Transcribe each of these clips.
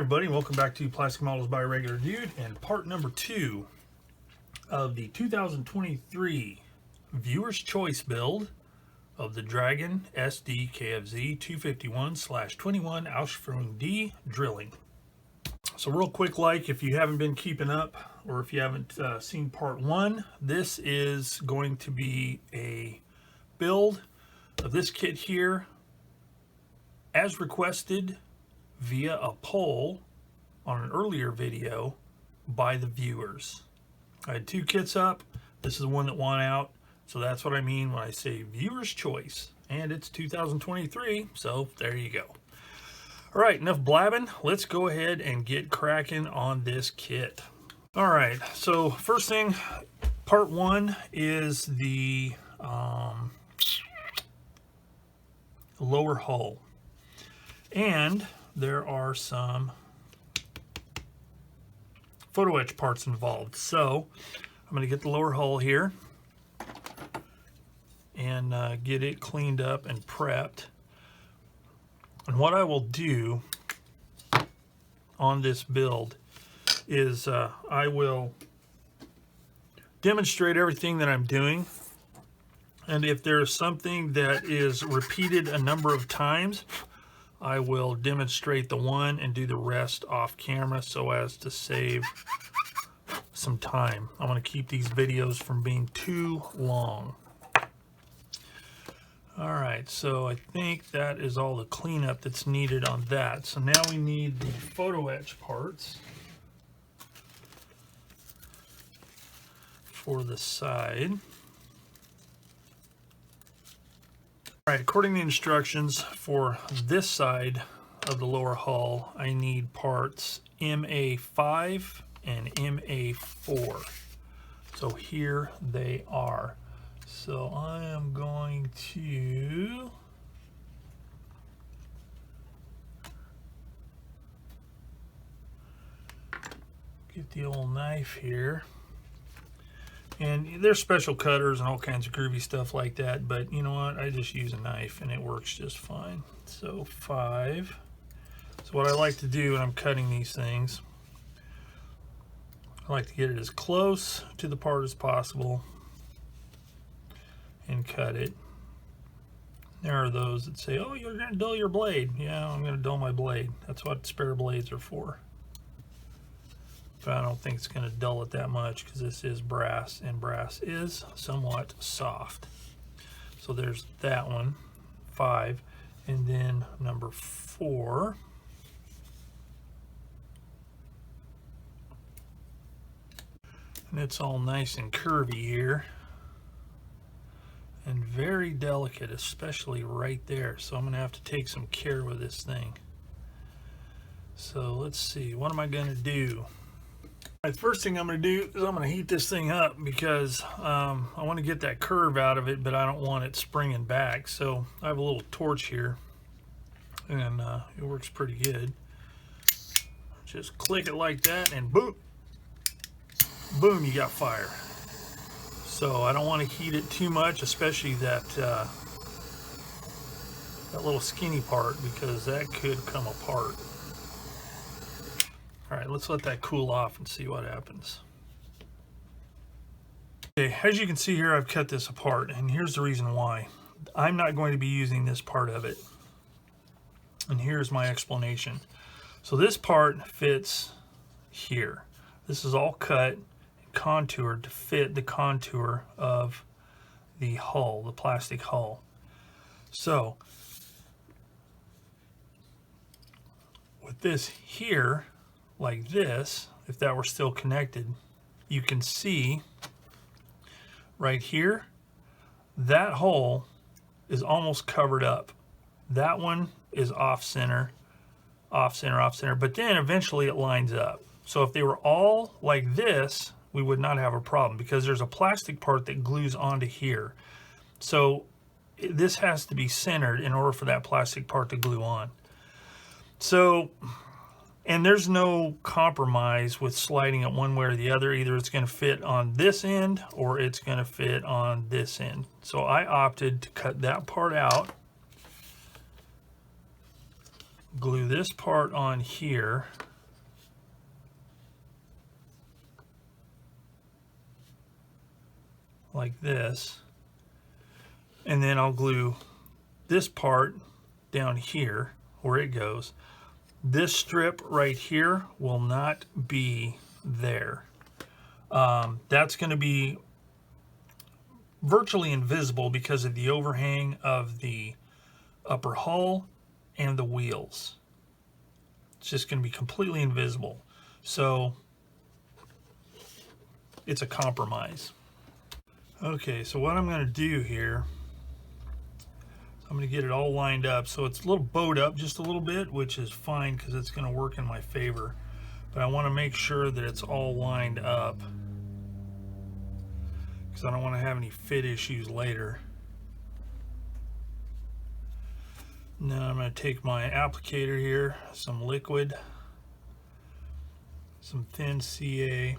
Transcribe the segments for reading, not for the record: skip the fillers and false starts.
everybody, and welcome back to Plastic Models by a Regular Dude and part number 2 of the 2023 Viewer's Choice build of the Dragon SdKfz 251/21 Ausführung D drilling. So real quick, like if you haven't been keeping up or if you haven't seen part 1, this is going to be a build of this kit here as requested via a poll on an earlier video by the viewers. I had 2 kits up. This is the one that won out. So that's what I mean when I say viewer's choice. And it's 2023, so there you go. All right, enough blabbing. Let's go ahead and get cracking on this kit. All right, so first thing, part 1 is the lower hull. And there are some photo etch parts involved. So I'm going to get the lower hull here and get it cleaned up and prepped. And what I will do on this build is I will demonstrate everything that I'm doing. And if there's something that is repeated a number of times, I will demonstrate the one and do the rest off camera so as to save some time. I want to keep these videos from being too long. All right, so I think that is all the cleanup that's needed on that. So now we need the photo etch parts for the side. All right, according to the instructions for this side of the lower hull, I need parts MA5 and MA4. So here they are. So I am going to get the old knife here. And there's special cutters and all kinds of groovy stuff like that, but you know what? I just use a knife and it works just fine. So 5. So what I like to do when I'm cutting these things, I like to get it as close to the part as possible and cut it. There are those that say, oh, you're going to dull your blade. Yeah, I'm going to dull my blade. That's what spare blades are for. But I don't think it's going to dull it that much because this is brass, and brass is somewhat soft. So there's that one, 5, and then number 4. And it's all nice and curvy here and very delicate, especially right there. So I'm going to have to take some care with this thing. So let's see, what am I going to do? The first thing I'm going to do is I'm going to heat this thing up because I want to get that curve out of it, but I don't want it springing back. So I have a little torch here, and it works pretty good. Just click it like that, and boom, boom, you got fire. So I don't want to heat it too much, especially that that little skinny part, because that could come apart. All right, let's let that cool off and see what happens. Okay, as you can see here, I've cut this apart, and here's the reason why. I'm not going to be using this part of it. And here's my explanation. So this part fits here. This is all cut and contoured to fit the contour of the hull, the plastic hull. So with this here, like this, if that were still connected, you can see right here, that hole is almost covered up. That one is off center, off center, off center, but then eventually it lines up. So if they were all like this, we would not have a problem because there's a plastic part that glues onto here. So this has to be centered in order for that plastic part to glue on. So, and there's no compromise with sliding it one way or the other. Either it's going to fit on this end or it's going to fit on this end. So I opted to cut that part out, glue this part on here, like this, and then I'll glue this part down here where it goes. This strip right here will not be there. That's going to be virtually invisible because of the overhang of the upper hull and the wheels. It's just going to be completely invisible. So it's a compromise. Okay, so what I'm going to do here, I'm going to get it all lined up. So it's a little bowed up just a little bit, which is fine because it's going to work in my favor. But I want to make sure that it's all lined up because I don't want to have any fit issues later. Now I'm going to take my applicator here, some liquid, some thin CA,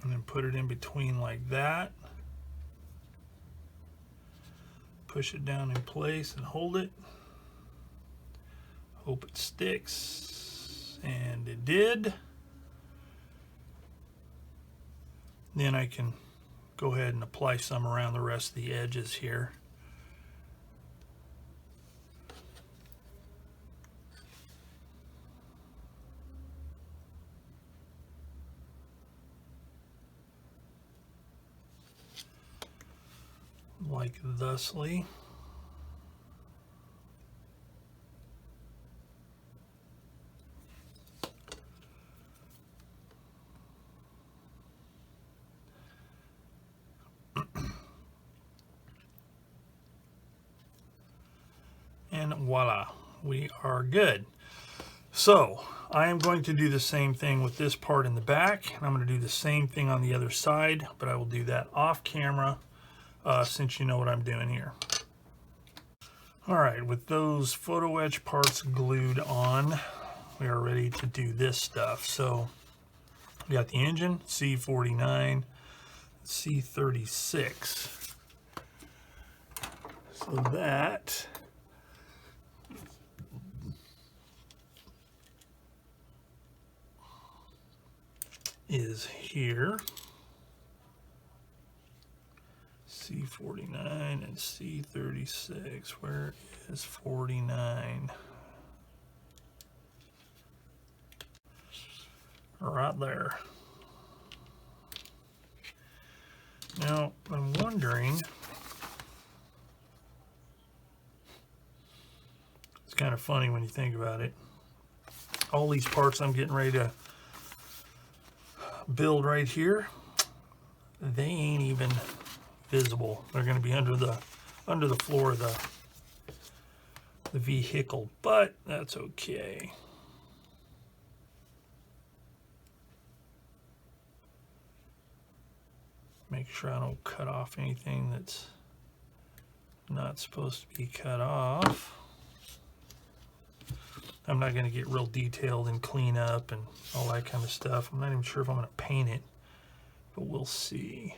and then put it in between like that. Push it down in place and hold it. Hope it sticks, and it did. Then I can go ahead and apply some around the rest of the edges here. Like thusly. And voila, we are good. So I am going to do the same thing with this part in the back, and I'm going to do the same thing on the other side, but I will do that off camera since you know what I'm doing here. All right, with those photo etch parts glued on, we are ready to do this stuff. So we got the engine, C49, C36. So that is here. C49 and C36. Where is 49? Right there. Now, I'm wondering, it's kind of funny when you think about it. All these parts I'm getting ready to build right here, they ain't even visible. They're going to be under the floor of the vehicle, but that's okay. Make sure I don't cut off anything that's not supposed to be cut off. I'm not going to get real detailed and clean up and all that kind of stuff. I'm not even sure if I'm going to paint it, but we'll see.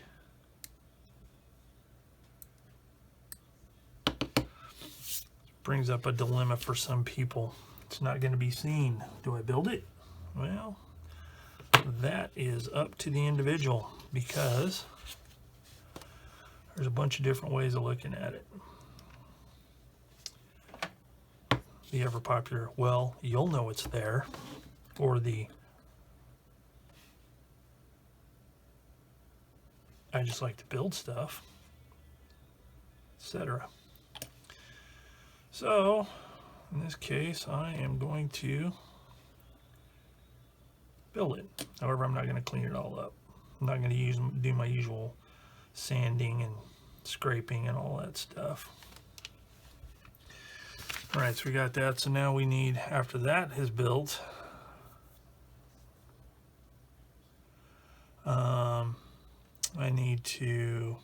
Brings up a dilemma for some people. It's not going to be seen. Do I build it? Well, that is up to the individual because there's a bunch of different ways of looking at it. The ever popular, well, you'll know it's there, or the I just like to build stuff, etc. So in this case, I am going to build it. However, I'm not going to clean it all up. I'm not going to do my usual sanding and scraping and all that stuff. All right, so we got that. So now we need, after that is built, I need to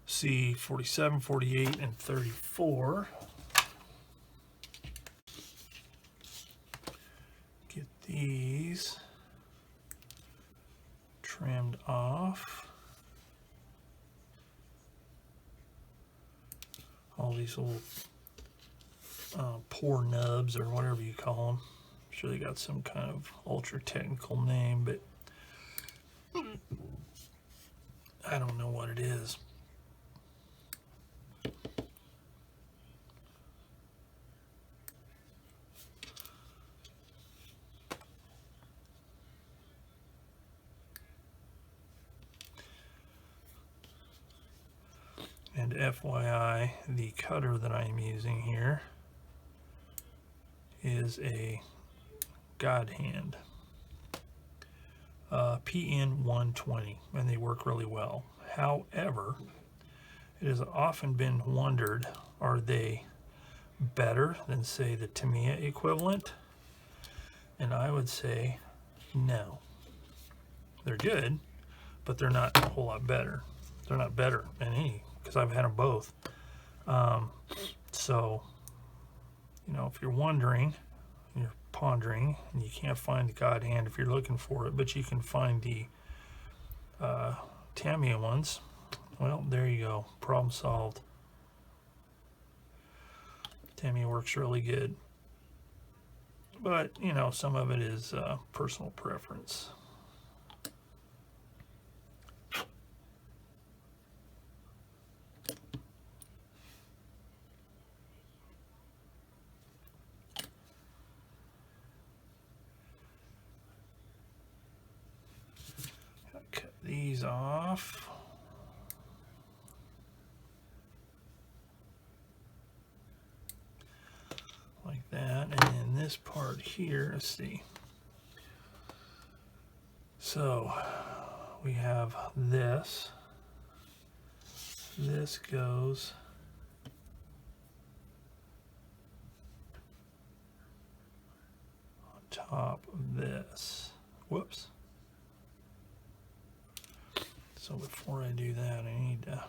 see 47, 48, and 34. Get these trimmed off. All these little pour nubs or whatever you call them. I'm sure they got some kind of ultra technical name, but I don't know what it is. And FYI, the cutter that I'm using here is a God Hand PN 120, and they work really well. However, it has often been wondered, are they better than, say, the Tamiya equivalent? And I would say no. They're good, but they're not a whole lot better. They're not better than any, because I've had them both. So, you know, if you're wondering, you're pondering, and you can't find the God Hand if you're looking for it, but you can find the Tamiya ones, well, there you go. Problem solved. Tamiya works really good. But, you know, some of it is personal preference. Cut these off. Like that. And then this part here, let's see. So we have this. This goes on top of this. Whoops. So before I do that, I need to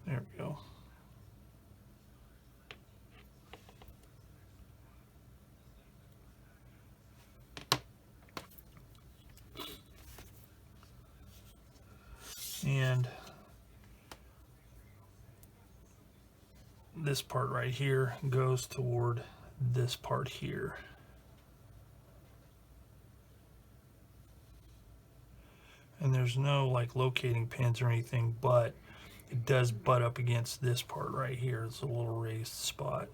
there we go. And this part right here goes toward this part here. And there's no like locating pins or anything, but it does butt up against this part right here. It's a little raised spot.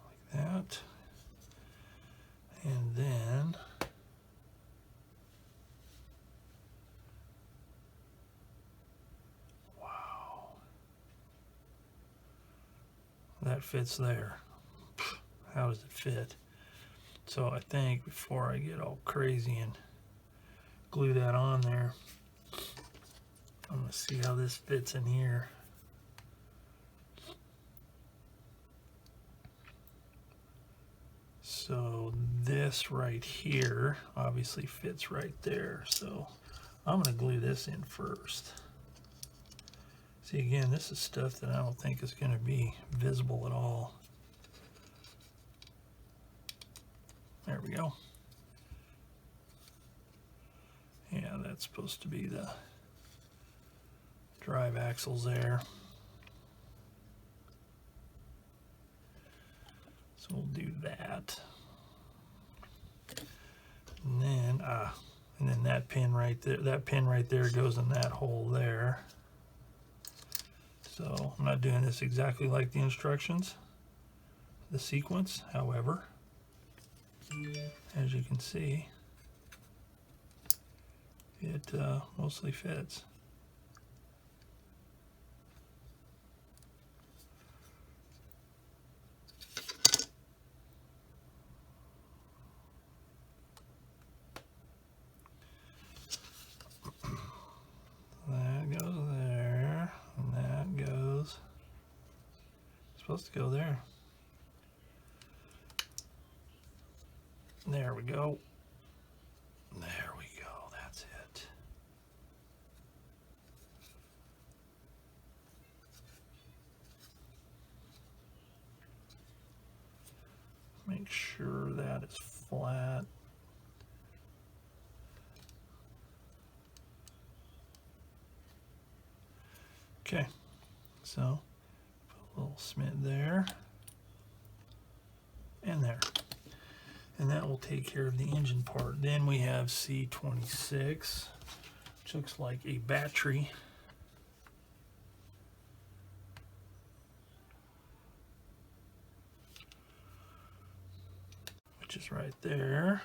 Like that. And then wow. That fits there. How does it fit? So I think before I get all crazy and glue that on there, I'm going to see how this fits in here. So this right here obviously fits right there. So I'm going to glue this in first. See, again, this is stuff that I don't think is going to be visible at all. There we go. Yeah, that's supposed to be the drive axles there. So we'll do that. And then that pin right there, goes in that hole there. So I'm not doing this exactly like the instructions, the sequence, however, as you can see, it mostly fits. That goes there, and that goes, it's supposed to go there. There we go. There we go, that's it. Make sure that is flat. Okay, so put a little cement there and there. And that will take care of the engine part. Then we have C26, which looks like a battery. Which is right there.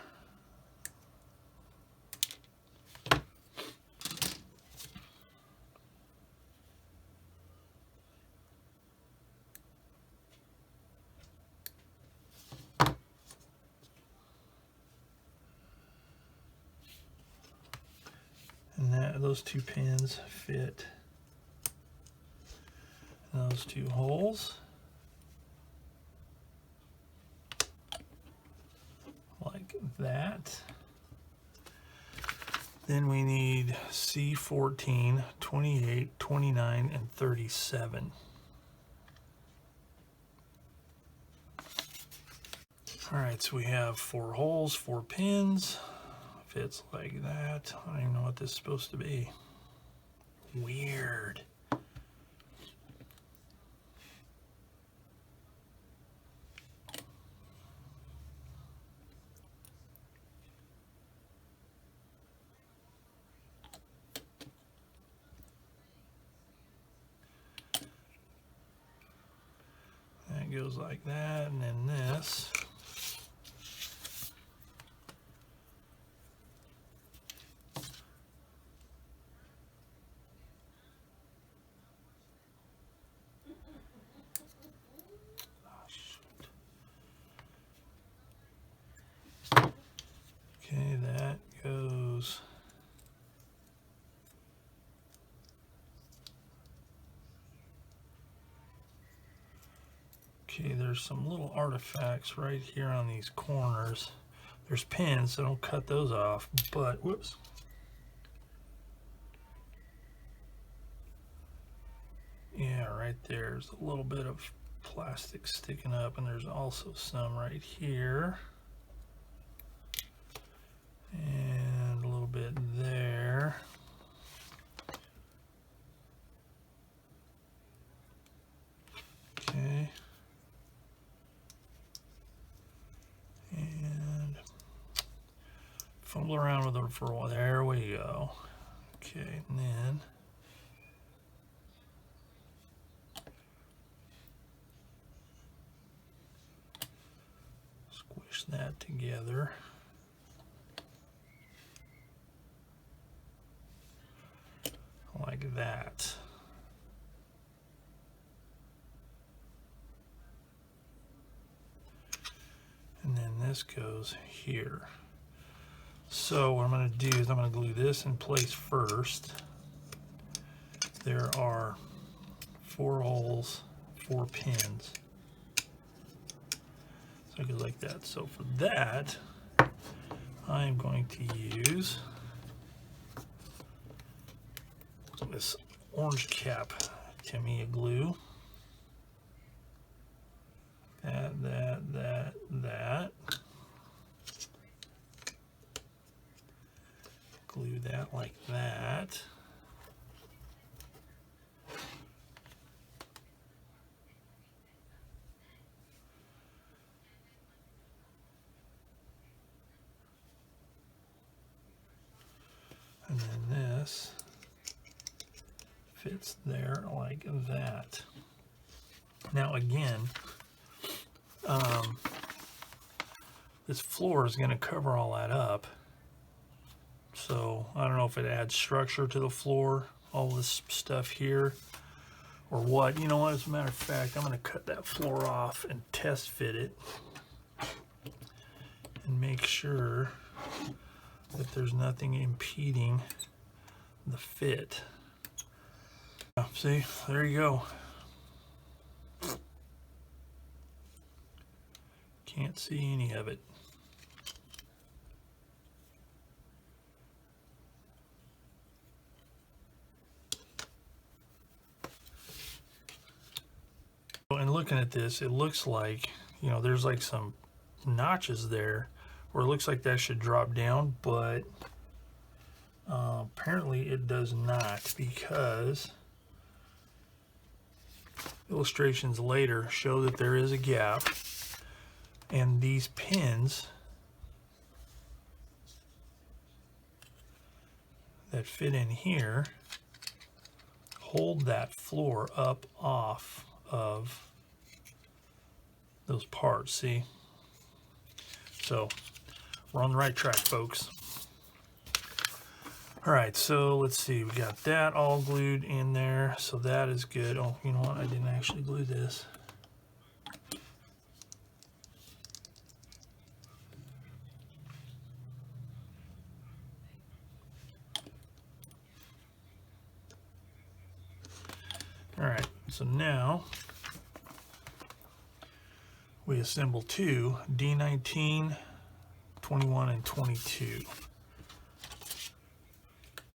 And those two pins fit in those two holes. Like that. Then we need C14, 28, 29, and 37. All right, so we have 4 holes, 4 pins. Fits like that. I don't even know what this is supposed to be. Weird. That goes like that, and then this. Okay, that goes. Okay, there's some little artifacts right here on these corners. There's pins, so don't cut those off, but whoops. Yeah, right there's a little bit of plastic sticking up, and there's also some right here. And a little bit there. Okay. And fumble around with it for a while. There we go. Okay, and then squish that together. Like that. And then this goes here. So what I'm going to do is I'm going to glue this in place first. There are 4 holes, 4 pins. So it goes like that. So for that, I'm going to use this orange cap Tamiya glue. That. Glue that like that. And then this fits there like that. Now again, this floor is going to cover all that up. So I don't know if it adds structure to the floor, all this stuff here, or what. You know what, as a matter of fact, I'm going to cut that floor off and test fit it and make sure that there's nothing impeding the fit. See, there you go. Can't see any of it. And looking at this, it looks like, you know, there's like some notches there where it looks like that should drop down, but apparently it does not, because illustrations later show that there is a gap, and these pins that fit in here hold that floor up off of those parts, see? So we're on the right track, folks. All right, so let's see, we got that all glued in there, so that is good. Oh, you know what, I didn't actually glue this. All right, so now we assemble two D19, 21, and 22.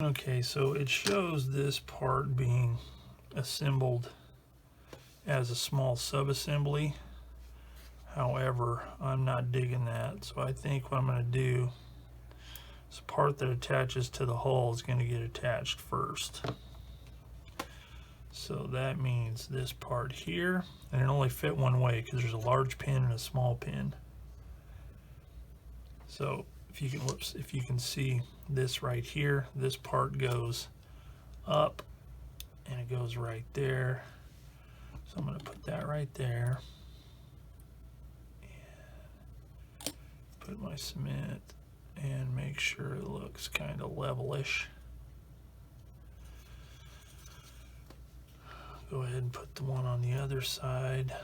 Okay, so it shows this part being assembled as a small subassembly. However, I'm not digging that, so I think what I'm going to do is the part that attaches to the hull is going to get attached first. So that means this part here, and it only fit one way because there's a large pin and a small pin. So if you can, whoops, if you can see this right here, this part goes up and it goes right there. So I'm going to put that right there and put my cement and make sure it looks kind of levelish. Go ahead and put the one on the other side.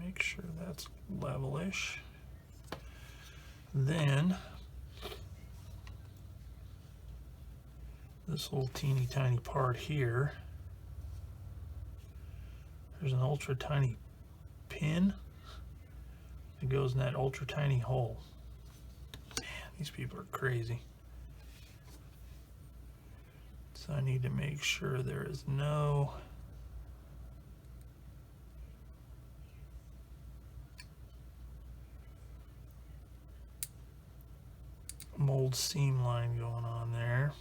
Make sure that's levelish. Then this little teeny tiny part here, there's an ultra tiny pin that goes in that ultra tiny hole. Man, these people are crazy. So I need to make sure there is no mold seam line going on there.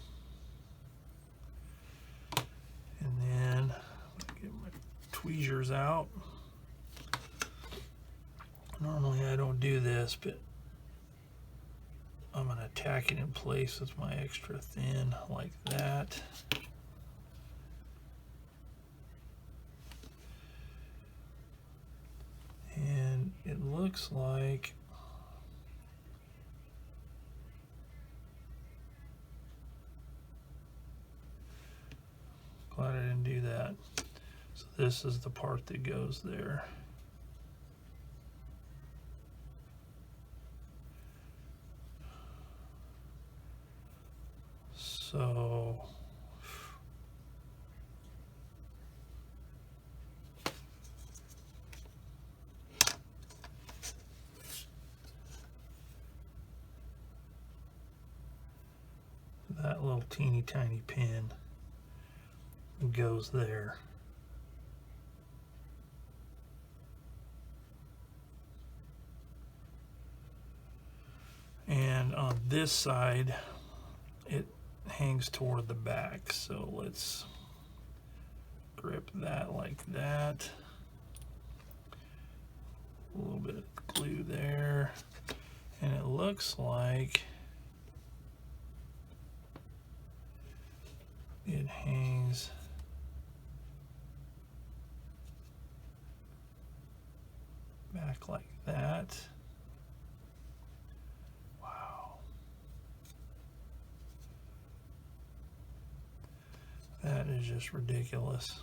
And then get my tweezers out. Normally I don't do this, but I'm going to tack it in place with my extra thin like that. And it looks like glad I didn't do that. So this is the part that goes there. So that little teeny tiny pin goes there. And on this side it hangs toward the back, so let's grip that like that. A little bit of glue there, and it looks like it hangs back like that. Wow. That is just ridiculous.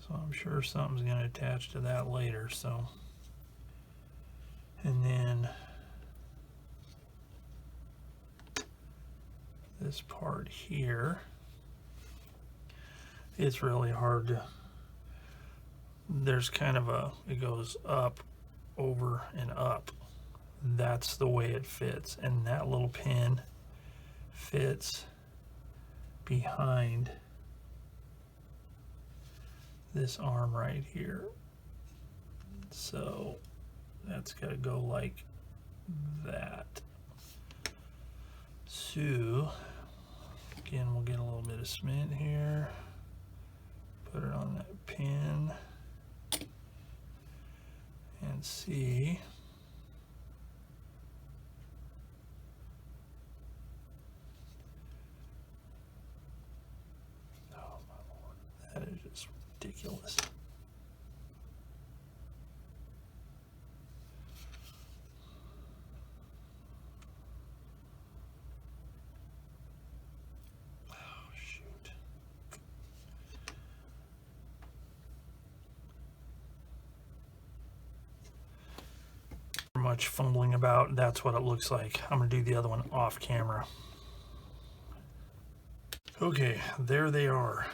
So I'm sure something's going to attach to that later. So, and then this part here, it's really hard to, there's kind of a, it goes up, over, and up. That's the way it fits, and that little pin fits behind this arm right here. So that's got to go like that. So again, we'll get a little bit of cement here, put it on that pin, and see. Oh my Lord, that is just ridiculous. Much fumbling about, that's what it looks like. I'm gonna do the other one off camera. Okay, there they are.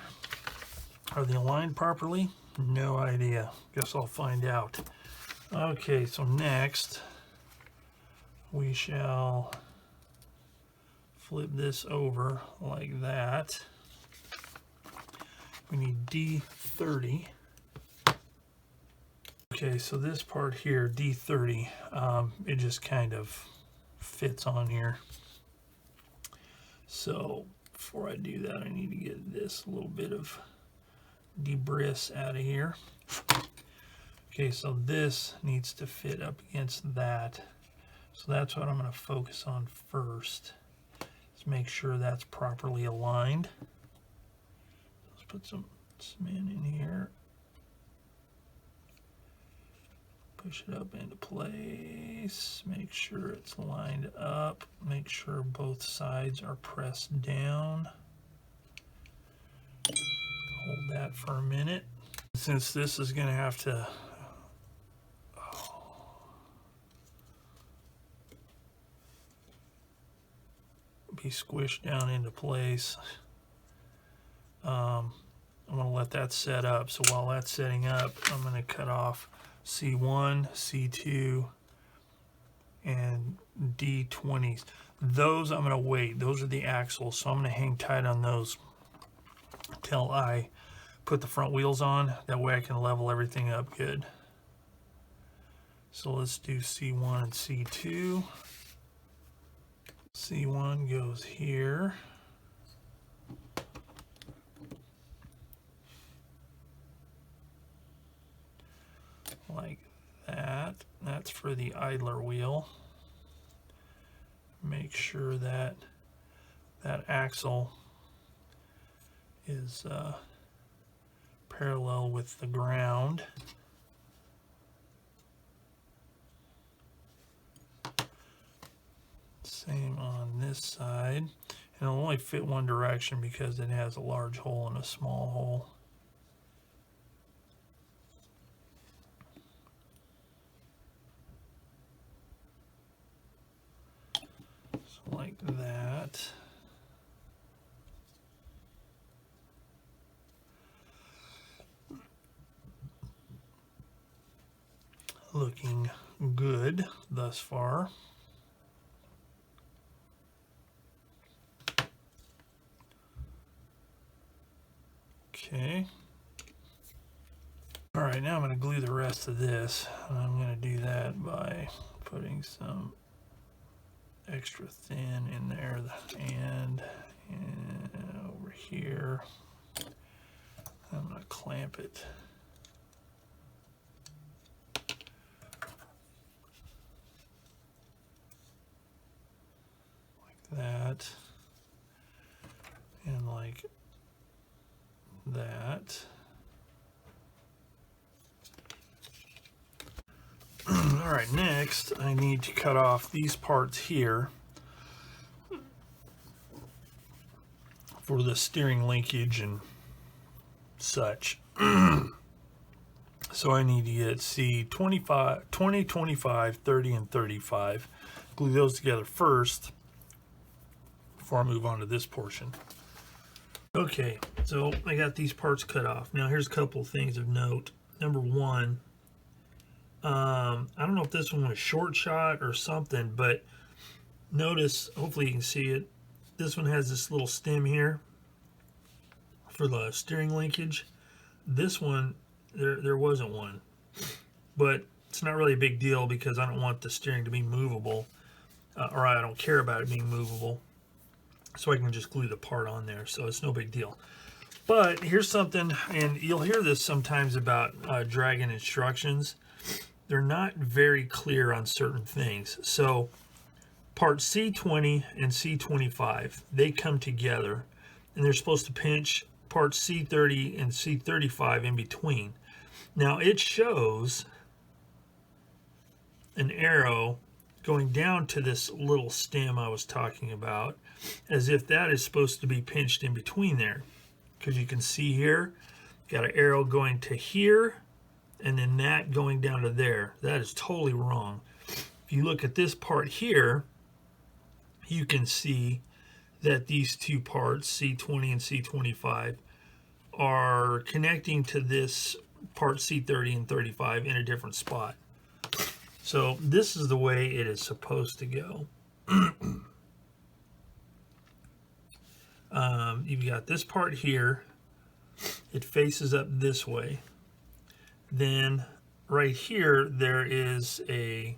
Are they aligned properly? No idea. Guess I'll find out. Okay, so next we shall flip this over like that. We need D30. Okay, so this part here, D30, it just kind of fits on here. So before I do that, I need to get this little bit of debris out of here. Okay, so this needs to fit up against that. So that's what I'm going to focus on first. Let's make sure that's properly aligned. Let's put some cement in here. Push it up into place, make sure it's lined up, make sure both sides are pressed down. Hold that for a minute. Since this is going to have to be squished down into place, I'm going to let that set up. So while that's setting up, I'm going to cut off C1, C2, and D20s. Those I'm going to wait. Those are the axles, so I'm going to hang tight on those until I put the front wheels on. That way I can level everything up good. So let's do C1 and C2. C1 goes here. Like that. That's for the idler wheel. Make sure that that axle is parallel with the ground. Same on this side. And it'll only fit one direction because it has a large hole and a small hole. Like that. Looking good thus far. Okay. All right, now I'm going to glue the rest of this, and I'm going to do that by putting some extra thin in there and over here. I'm going to clamp it like that and like that. All right, next I need to cut off these parts here for the steering linkage and such. So I need to get C25, 20, 25, 30, and 35. Glue those together first before I move on to this portion. Okay, so I got these parts cut off. Now here's a couple of things of note. Number one, I don't know if this one was short shot or something, but notice, hopefully you can see it, this one has this little stem here for the steering linkage. This one, there wasn't one, but it's not really a big deal because I don't want the steering to be movable, or I don't care about it being movable, so I can just glue the part on there, so it's no big deal. But here's something, and you'll hear this sometimes about Dragon instructions. They're not very clear on certain things. So part C20 and C25, they come together, and they're supposed to pinch parts C30 and C35 in between. Now it shows an arrow going down to this little stem I was talking about, as if that is supposed to be pinched in between there, because you can see here, got an arrow going to here, and then that going down to there. That is totally wrong. If you look at this part here, you can see that these two parts, C20 and C25, are connecting to this part C30 and 35 in a different spot. So this is the way it is supposed to go. You've got this part here. It faces up this way. Then right here there is a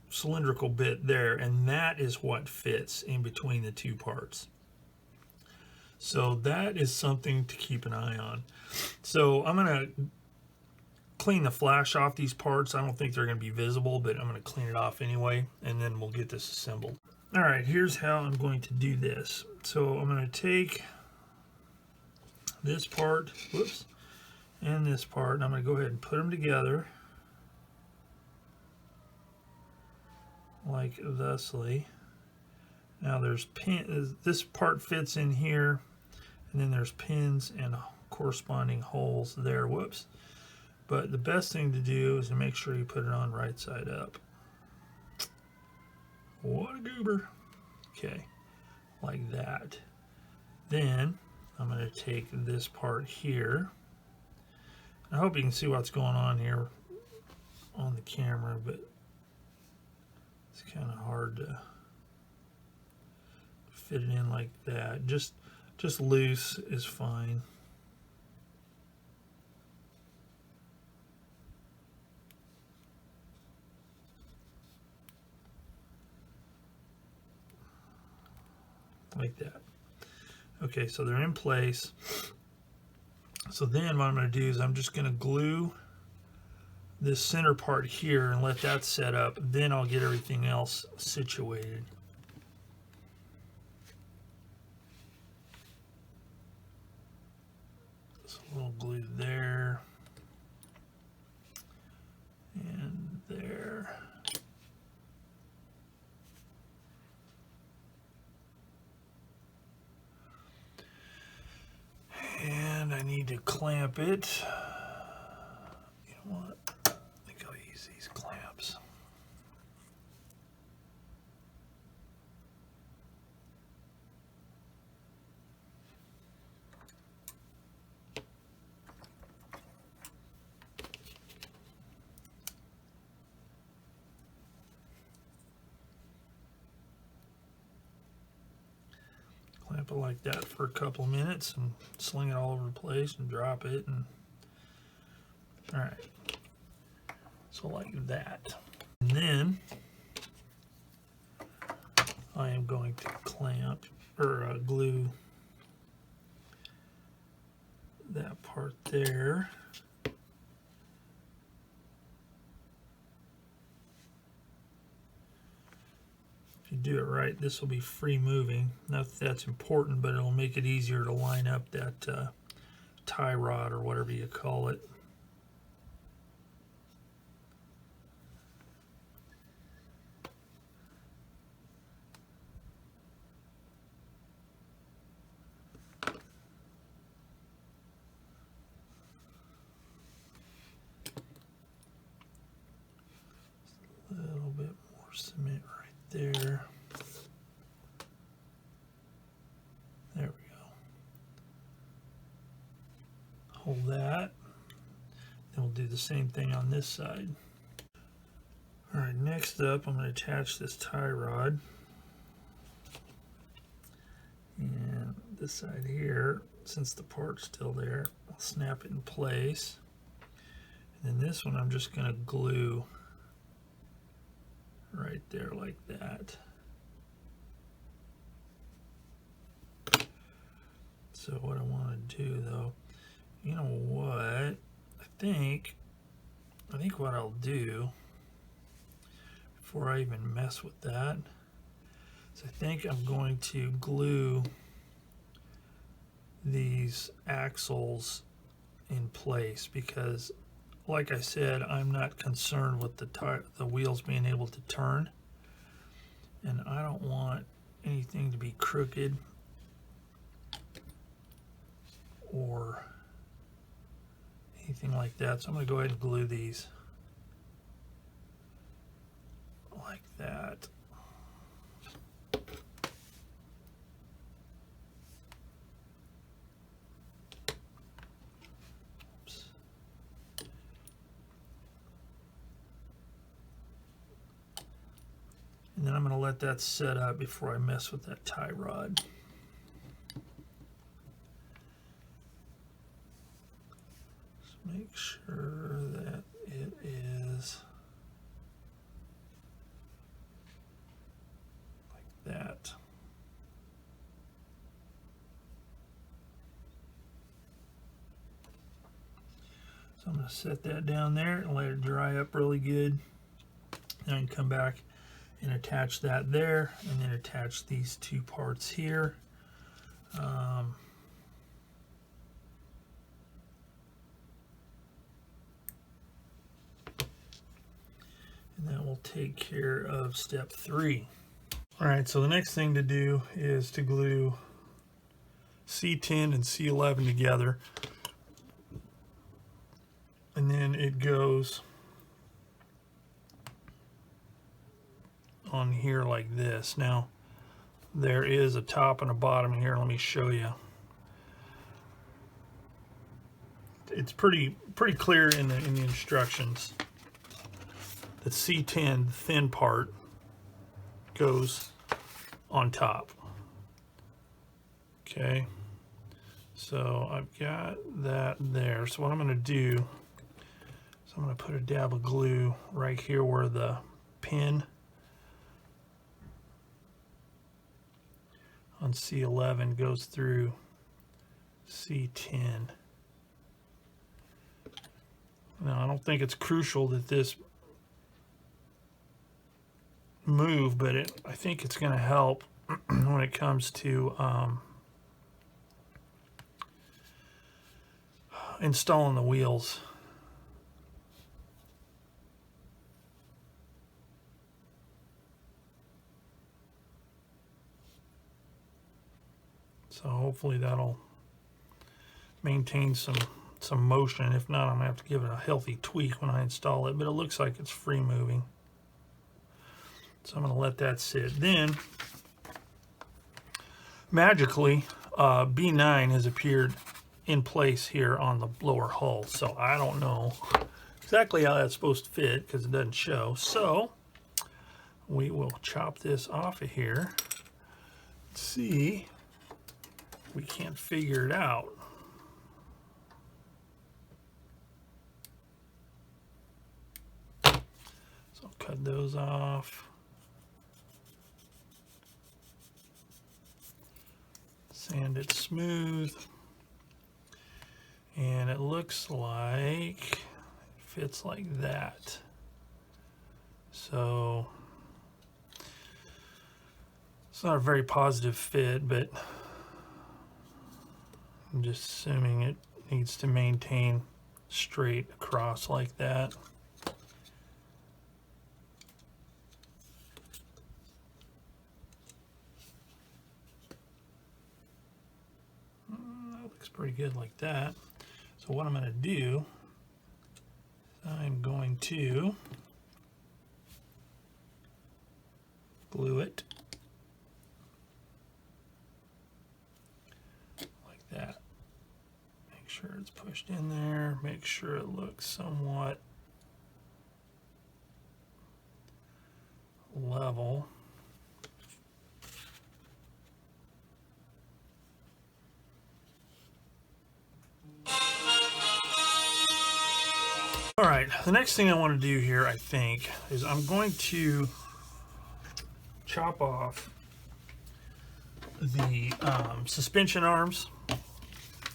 cylindrical bit there, and that is what fits in between the two parts. So that is something to keep an eye on. So I'm going to clean the flash off these parts. I don't think they're going to be visible, but I'm going to clean it off anyway, and then we'll get this assembled. All right, here's how I'm going to do this. So I'm going to take this part, whoops, and this part, and I'm going to go ahead and put them together like thusly. Now there's this part fits in here, and then there's pins and corresponding holes there, whoops. But the best thing to do is to make sure you put it on right side up. What a goober. Okay, like that. Then I'm going to take this part here. I hope you can see what's going on here on the camera, but it's kind of hard to fit it in like that. Just loose is fine. Like that. Okay, so they're in place. So then what I'm going to do is I'm just going to glue this center part here and let that set up. Then I'll get everything else situated. So a little glue there and there. And I need to clamp it. You know what? I think I'll use these clamps. Clamp it like that for a couple of minutes and sling it all over the place and drop it. And all right, so like that. And then I am going to clamp or glue that part there. You do it right, this will be free moving. Not that that's important, but it'll make it easier to line up that tie rod or whatever you call it. A little bit more cement right there. that. Then we'll do the same thing on this side. All right, next up, I'm going to attach this tie rod. And this side here, since the part's still there, I'll snap it in place. And then this one, I'm just going to glue right there like that. So what I want to do though, you know what, I think what I'll do before I even mess with that is I think I'm going to glue these axles in place, because like I said, I'm not concerned with the wheels being able to turn, and I don't want anything to be crooked or anything like that. So I'm going to go ahead and glue these like that. Oops. And then I'm going to let that set up before I mess with that tie rod. Just make sure that it is like that. So I'm going to set that down there and let it dry up really good. Then I can come back and attach that there, and then attach these two parts here. And that will take care of step 3. All right, so the next thing to do is to glue C10 and C11 together. And then it goes on here like this. Now, there is a top and a bottom here. Let me show you. It's pretty clear in the instructions. The C10, the thin part, goes on top. Okay, so I've got that there. So what I'm going to do is I'm going to put a dab of glue right here where the pin on C11 goes through C10. Now, I don't think it's crucial that this move, but I think it's going to help when it comes to installing the wheels. So hopefully that'll maintain some motion. If not, I'm going to have to give it a healthy tweak when I install it, but it looks like it's free moving. So I'm going to let that sit. Then, magically, B9 has appeared in place here on the lower hull. So I don't know exactly how that's supposed to fit because it doesn't show. So we will chop this off of here. Let's see if we can't figure it out. So I'll cut those off. Sand it smooth, and it looks like it fits like that. So it's not a very positive fit, but I'm just assuming it needs to maintain straight across like that. Pretty good like that. So what I'm going to do is I'm going to glue it like that. Make sure sure it's pushed in there. Make sure it looks somewhat level. All right, the next thing I want to do here, I think, is I'm going to chop off the suspension arms,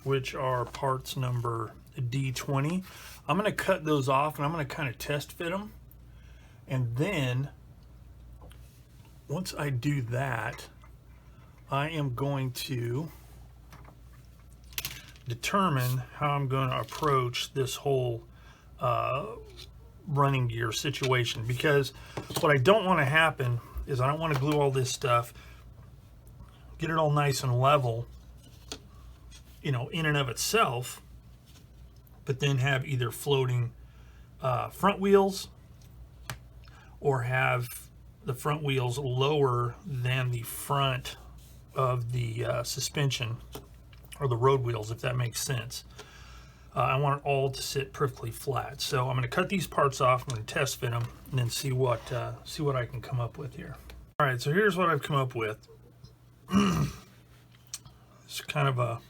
which are parts number D20. I'm going to cut those off and I'm going to kind of test fit them. And then once I do that, I am going to determine how I'm going to approach this whole running gear situation, because what I don't want to happen is I don't want to glue all this stuff, get it all nice and level, you know, in and of itself, but then have either floating front wheels or have the front wheels lower than the front of the suspension or the road wheels, if that makes sense. I want it all to sit perfectly flat. So I'm going to cut these parts off, I'm going to test fit them, and then see what I can come up with here. All right, so here's what I've come up with. It's kind of a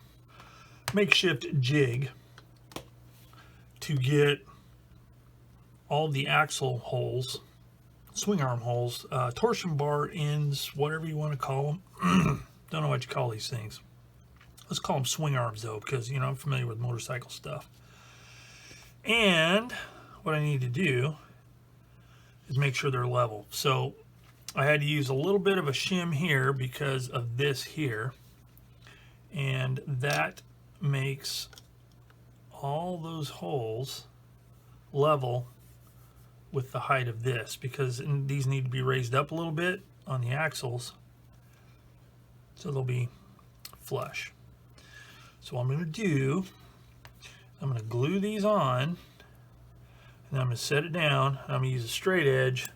makeshift jig to get all the axle holes, swing arm holes, torsion bar ends, whatever you want to call them. Don't know what you call these things. Let's call them swing arms though, because, you know, I'm familiar with motorcycle stuff. And what I need to do is make sure they're level. So I had to use a little bit of a shim here because of this here. And that makes all those holes level with the height of this, because these need to be raised up a little bit on the axles so they'll be flush. So what I'm going to do, I'm going to glue these on, and then I'm going to set it down. I'm going to use a straight edge,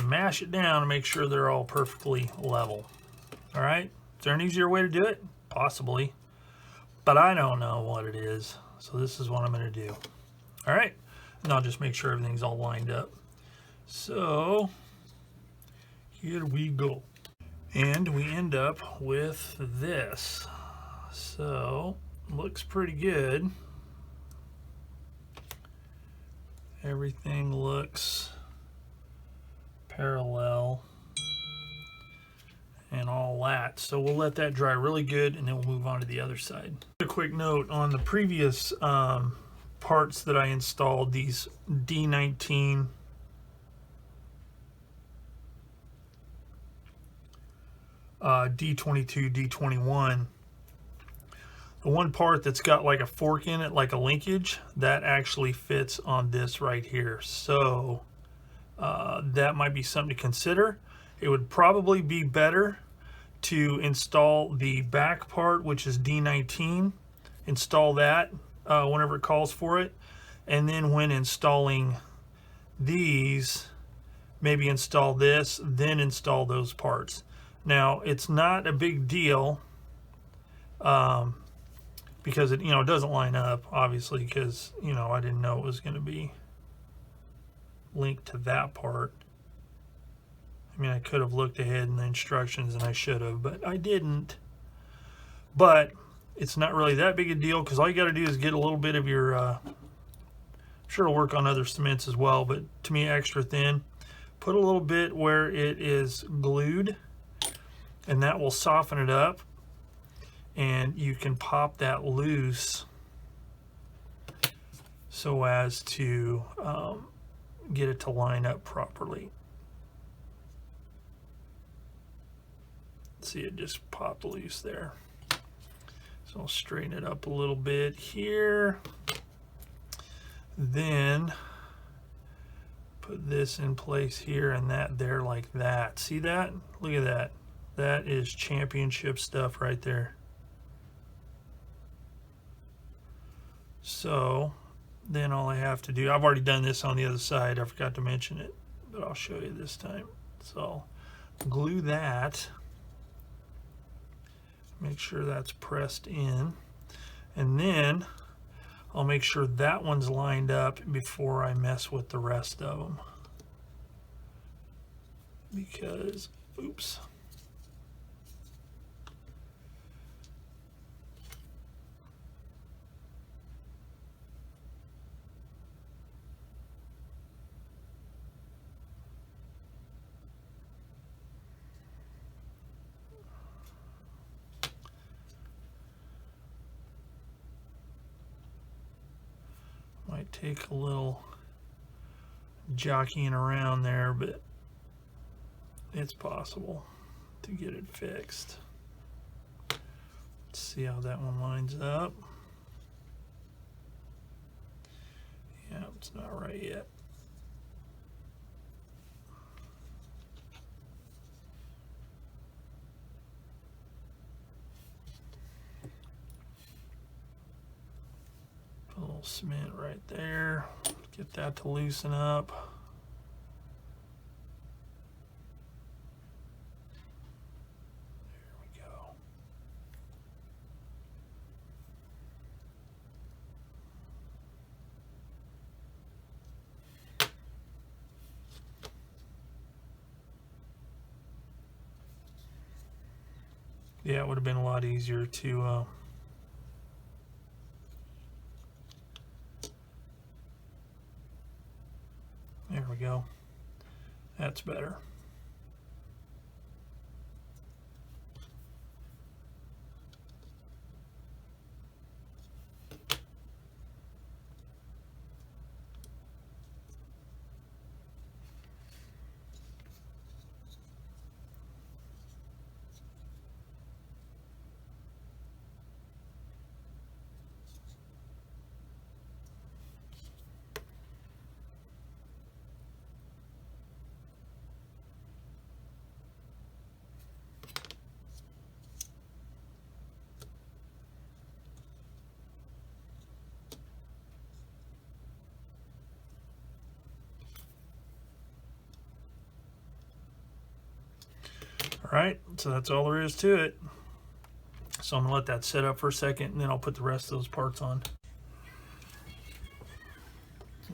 mash it down to make sure they're all perfectly level. All right, is there an easier way to do it? Possibly, but I don't know what it is. So this is what I'm going to do. All right, and I'll just make sure everything's all lined up. So here we go. And we end up with this. So looks pretty good. Everything looks parallel and all that. So we'll let that dry really good, and then we'll move on to the other side. A quick note on the previous parts that I installed, these D19 D22, D21. The one part that's got like a fork in it, like a linkage, that actually fits on this right here. So that might be something to consider. It would probably be better to install the back part, which is D19, install that whenever it calls for it, and then when installing these, maybe install this, then install those parts. Now, it's not a big deal because it, it doesn't line up, obviously, because, I didn't know it was going to be linked to that part. I mean, I could have looked ahead in the instructions, and I should have, but I didn't. But it's not really that big a deal, because all you got to do is get a little bit of your, I'm sure it'll work on other cements as well, but to me, extra thin. Put a little bit where it is glued, and that will soften it up, and you can pop that loose so as to get it to line up properly. See, it just popped loose there. So I'll straighten it up a little bit here. Then put this in place here and that there like that. See that? Look at that. That is championship stuff right there. So then all I have to do, I've already done this on the other side, I forgot to mention it, but I'll show you this time. So glue that, make sure that's pressed in, And then I'll make sure that one's lined up before I mess with the rest of them. Because, oops. Might take a little jockeying around there, but it's possible to get it fixed. Let's see how that one lines up. Yeah, it's not right yet. Put a little cement right there. Get that to loosen up. Yeah, it would have been a lot easier to there we go. That's better. All right, so that's all there is to it. So I'm gonna let that set up for a second and then I'll put the rest of those parts on.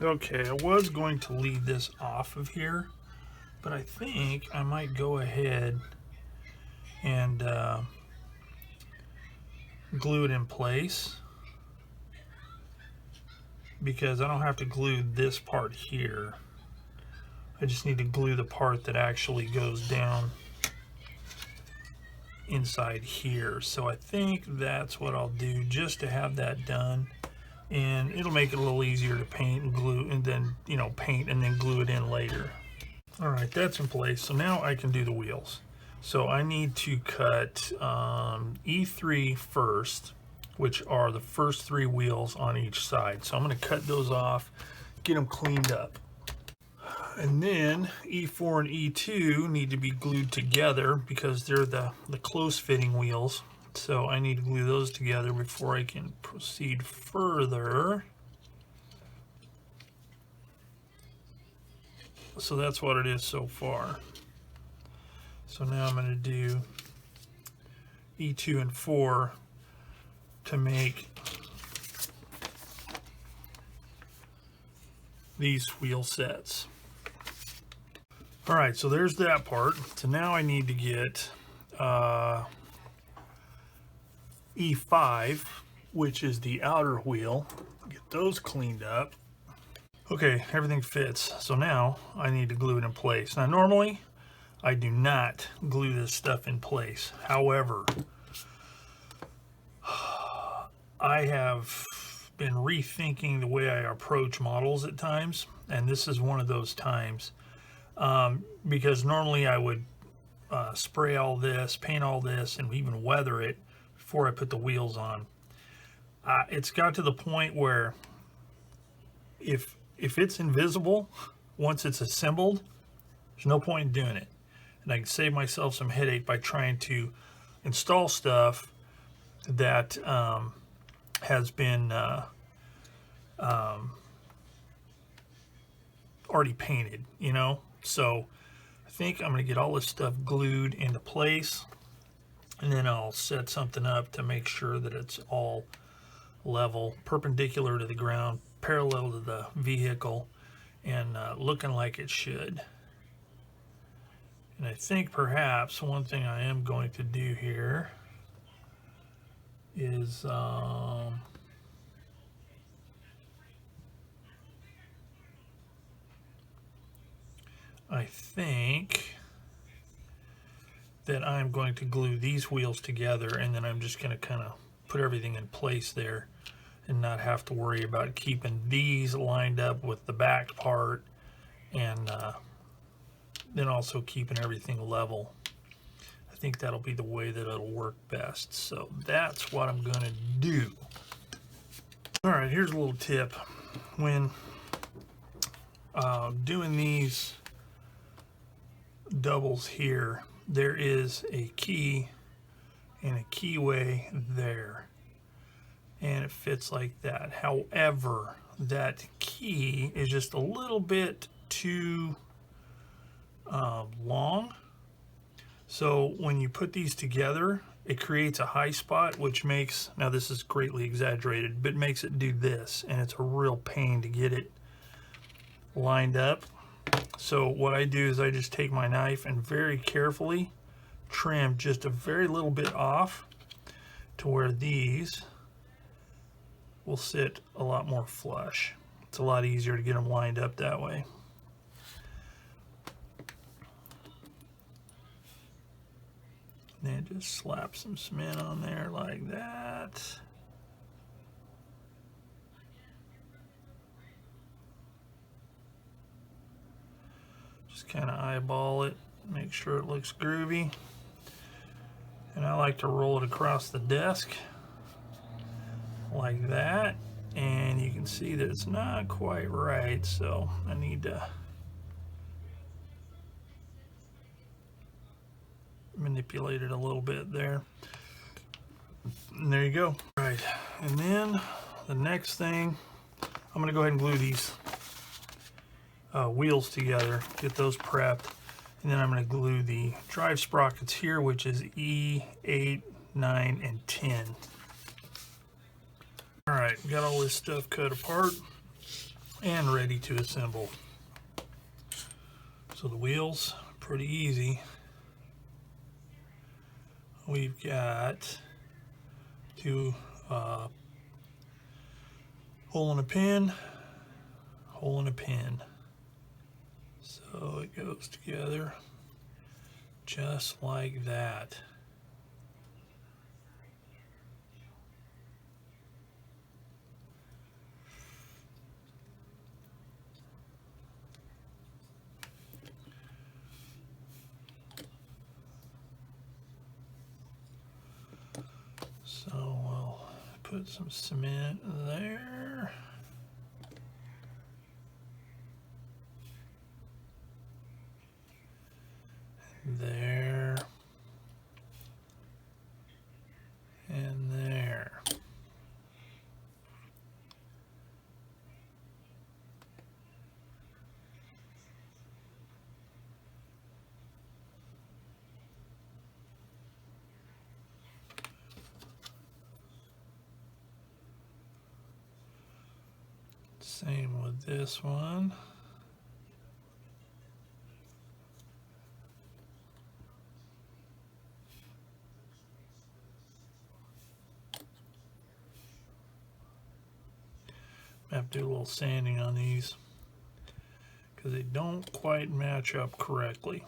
Okay, I was going to leave this off of here, but I think I might go ahead and glue it in place, because I don't have to glue this part here. I just need to glue the part that actually goes down inside here. So I think that's what I'll do, just to have that done, and it'll make it a little easier to paint and glue, and then, you know, paint and then glue it in later. All right, that's in place. So now I can do the wheels. So I need to cut E3 first, which are the first 3 wheels on each side. So I'm going to cut those off, get them cleaned up. And then E4 and E2 need to be glued together because they're the close fitting wheels. So I need to glue those together before I can proceed further. So that's what it is so far. So now I'm going to do E2 and 4 to make these wheel sets. All right, so there's that part. So now I need to get E5, which is the outer wheel. Get those cleaned up. Okay, everything fits. So now I need to glue it in place. Now normally I do not glue this stuff in place. However, I have been rethinking the way I approach models at times, and this is one of those times. Because normally I would spray all this, paint all this, and even weather it before I put the wheels on. It's got to the point where if it's invisible, once it's assembled, there's no point in doing it. And I can save myself some headache by trying to install stuff that has been already painted, you know. So I think I'm going to get all this stuff glued into place, and then I'll set something up to make sure that it's all level, perpendicular to the ground, parallel to the vehicle, and looking like it should. And I think perhaps one thing I am going to do here is I think that I'm going to glue these wheels together, and then I'm just going to kind of put everything in place there and not have to worry about keeping these lined up with the back part, and then also keeping everything level. I think that'll be the way that it'll work best. So that's what I'm going to do. All right, here's a little tip. When doing these doubles here, there is a key and a keyway there, and it fits like that. However, that key is just a little bit too long, so when you put these together, it creates a high spot, which makes, now this is greatly exaggerated, but makes it do this, and it's a real pain to get it lined up. So what I do is I just take my knife and very carefully trim just a very little bit off to where these will sit a lot more flush. It's a lot easier to get them lined up that way. Then just slap some cement on there like that. Just kind of eyeball it, make sure it looks groovy. And I like to roll it across the desk like that. And you can see that it's not quite right, so I need to manipulate it a little bit there. And there you go. All right, and then the next thing, I'm gonna go ahead and glue these wheels together, get those prepped, and then I'm gonna glue the drive sprockets here, which is E8, 9, and 10. All right, got all this stuff cut apart and ready to assemble. So the wheels, pretty easy. We've got two hole in a pin, hole in a pin. So it goes together just like that. So we'll put some cement there. There. And there. Same with this one. I have to do a little sanding on these because they don't quite match up correctly.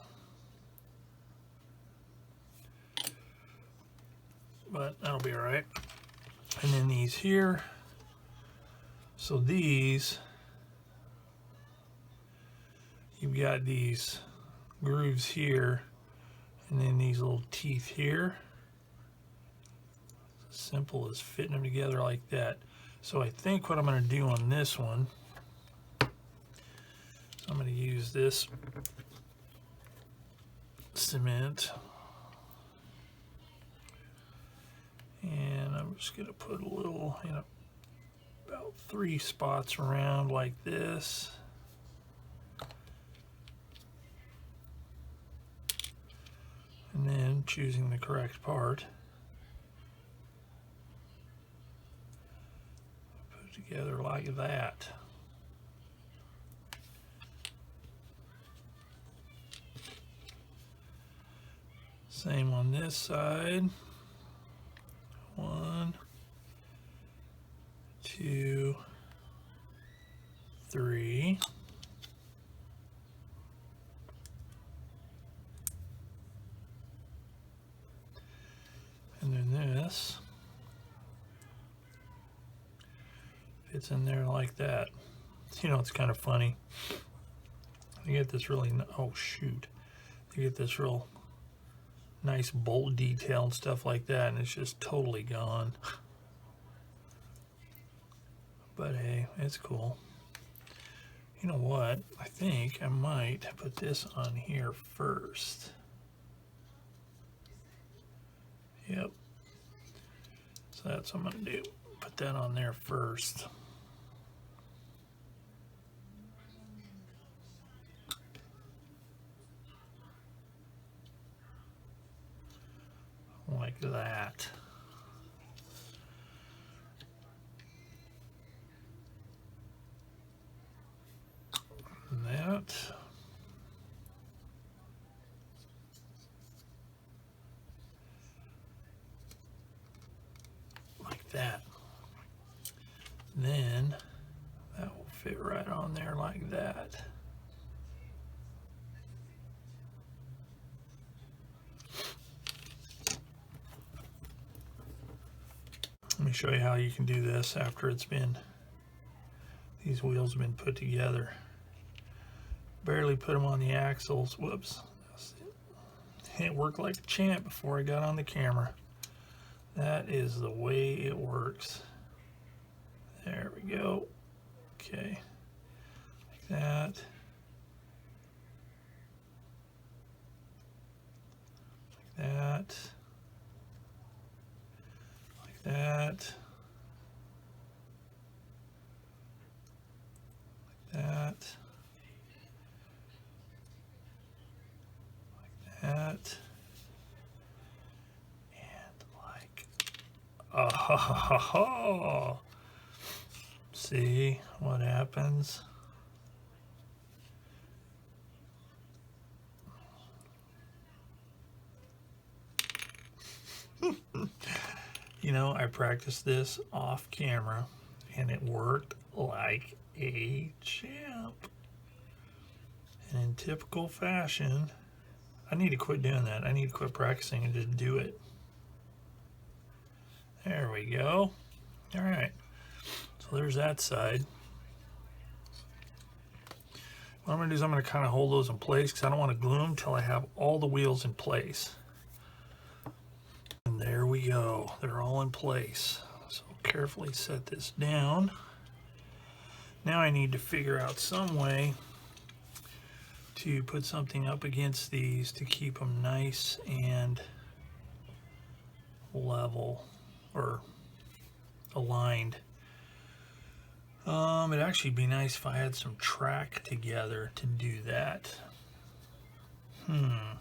But that'll be all right. And then these here. So these, you've got these grooves here, and then these little teeth here. It's as simple as fitting them together like that. So I think what I'm going to do on this one, I'm going to use this cement, and I'm just going to put a little, about 3 spots around like this. And then choosing the correct part. together like that. Same on this side. 1, 2, 3. And then this fits in there like that. You know, it's kind of funny. You get this really, oh shoot, you get this real nice bolt detail and stuff like that, and it's just totally gone. But hey, it's cool. You know what? I think I might put this on here first. Yep. So that's what I'm going to do. Put that on there first. Like that. And that. Like that. Then that will fit right on there like that. Let me show you how you can do this after it's been, these wheels have been put together. Barely put them on the axles. Whoops. It worked like a champ before I got on the camera. That is the way it works. There we go. Okay. Like that. Like that. Like that. Like that. That, and like, oh, see what happens? You know, I practiced this off camera and it worked like a champ. And in typical fashion, I need to quit doing that. I need to quit practicing and just do it. There we go. All right. So there's that side. What I'm going to do is I'm going to kind of hold those in place because I don't want to glue them until I have all the wheels in place. And there we go. They're all in place. So carefully set this down. Now I need to figure out some way to put something up against these to keep them nice and level or aligned. It'd actually be nice if I had some track together to do that. There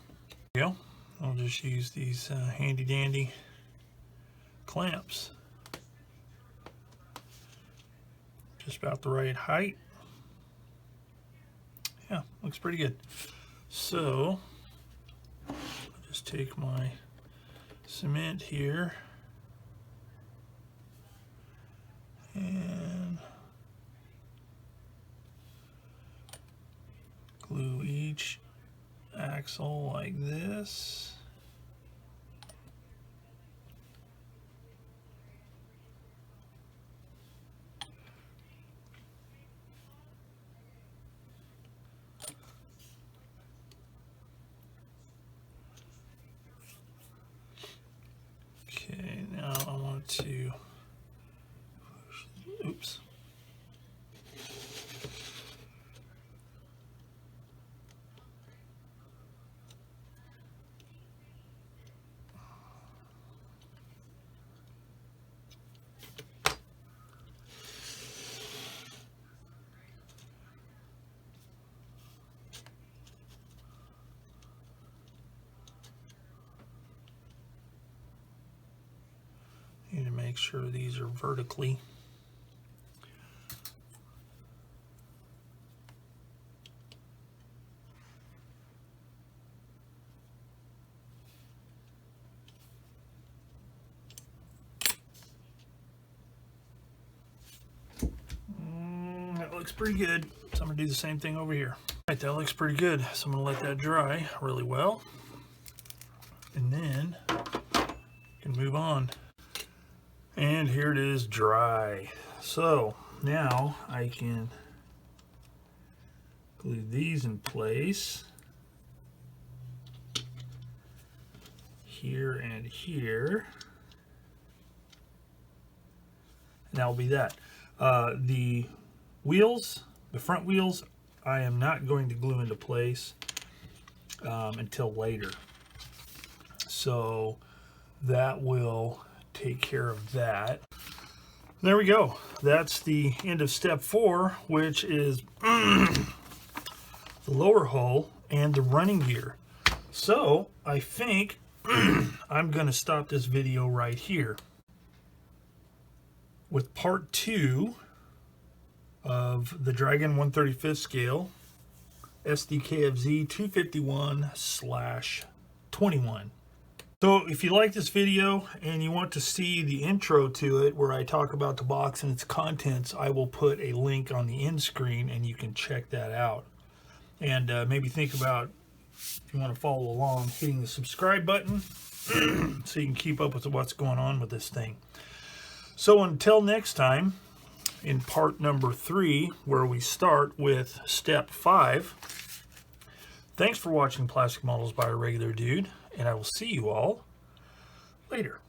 we go. I'll just use these handy dandy clamps. Just about the right height. Yeah, looks pretty good. So, I'll just take my cement here and glue each axle like this. Okay, now I want to, oops. Need to make sure these are vertically looks pretty good. So I'm gonna do the same thing over here. All right, that looks pretty good. So I'm gonna let that dry really well. And then can move on. And here it is dry. So now I can glue these in place. Here and here. And that'll be that. The wheels, the front wheels, I am not going to glue into place until later. So that will take care of that. There we go. That's the end of step 4, which is the lower hull and the running gear. So I think I'm going to stop this video right here with part 2 of the Dragon 1/35 scale SdKfz 251/21. So if you like this video and you want to see the intro to it where I talk about the box and its contents, I will put a link on the end screen and you can check that out. And maybe think about, if you want to follow along, hitting the subscribe button so you can keep up with what's going on with this thing. So until next time, in part number 3, where we start with step 5, thanks for watching Plastic Models by a Regular Dude, and I will see you all later.